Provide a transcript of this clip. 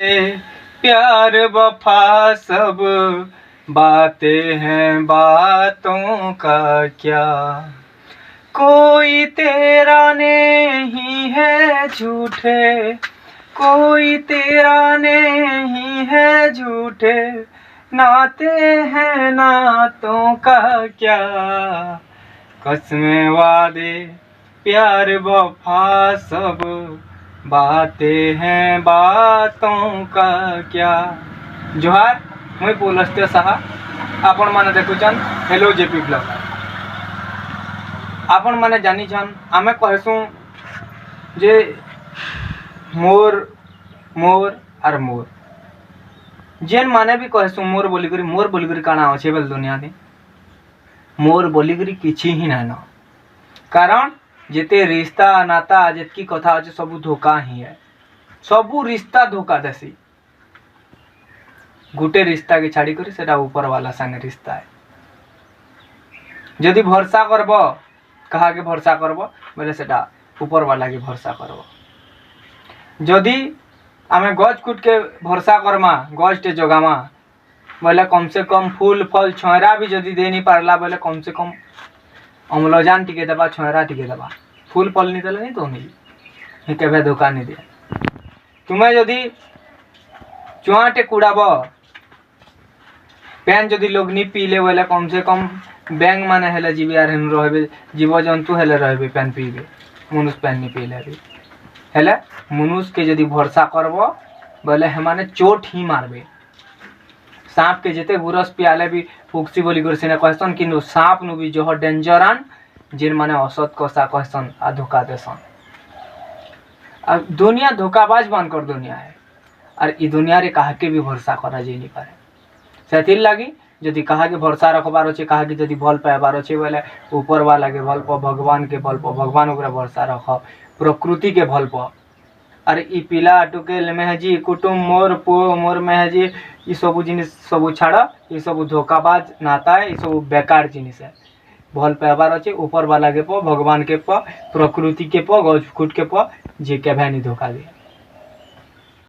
प्यार वफा सब बातें हैं, बातों का क्या। कोई तेरा नहीं है झूठे, कोई तेरा नहीं है झूठे, नाते हैं नातों का क्या। कसमें वादे प्यार वफा सब बातें हैं, बातों का क्या। जोहार, मुई पुलस्त्य साहा। आपण माने देखुछन हेलो जेपी ब्लॉग। आपण माने जानिछन आमे कहसु जे मोर मोर आर मोर, जेन माने भी कहसु मोर बोलिकरी काना अच्छे बेल दुनिया दे मोर बोलिकरी किछि ही ना न। कारण जेते रिश्ता नाता जेतकी कथा अच्छे सबू धोखा ही है। सबू रिश्ता धोखा देसी। गुटे रिश्ता के छाड़ी करी सेटा ऊपर वाला संगे रिश्ता है। जदि भरोसा करब कहा के भरोसा करब बोले सेटा ऊपर वाला के भरोसा करब। जदि आमे गज कुट के भरोसा करमा, गज टे जगामा बोले कम से कम फूल फल छोयरा भी जदि दे नहीं पारला बोले कम से कम अम्लजान टिके दबा, छोयरा टिके दबा। फूल फल नहीं देले नहीं तो नहीं केबे धोखा नहीं दे। तुम्हें जदि चुआटे कुड़ाब पेन जदि लोग नहीं पीले बोले कम से कम बैंग माने हेले जीवी आर हेन रहबे, जीव जंतु हेले रहबे पेन पीबे, मनुष्य पेन नहीं पीले भी हेले। मनुष्य के जदि भरोसा करब बोले हेमाने चोट ही मारबे। सांप के जेते गुरस पियाले भी फुक्सी बोली कर सिने कहसन कि सांप नु भी जो डेंजरान जिन माने औसत कसा कहसन आ धोखा देसन। अब दुनिया धोखाबाज बनकर दुनिया है और ई दुनिया रे कहा के भी भरोसा करा जाई नहीं पारे। सेथिर लागी जदि कहा के भरोसा रखबार अछि, कहा के जदि भल पाइबार अछि बोले ऊपर वाला के भल प, भगवान के भल प, भगवान ऊपर भरोसा रख, प्रकृति के भल प। अरे ई पिला टुकेल मेहजी कुटुम मोर पुओ मोर मेहजी ई सब जिनिस सब छाड़, ई सब धोखाबाज नाता है, ई सब बेकार जिनिस है। भल पाइबार अछि ऊपर वाला के प, भगवान के प, प्रकृति के प, गज कुट के प, जे केभे नहीं धोखा दे।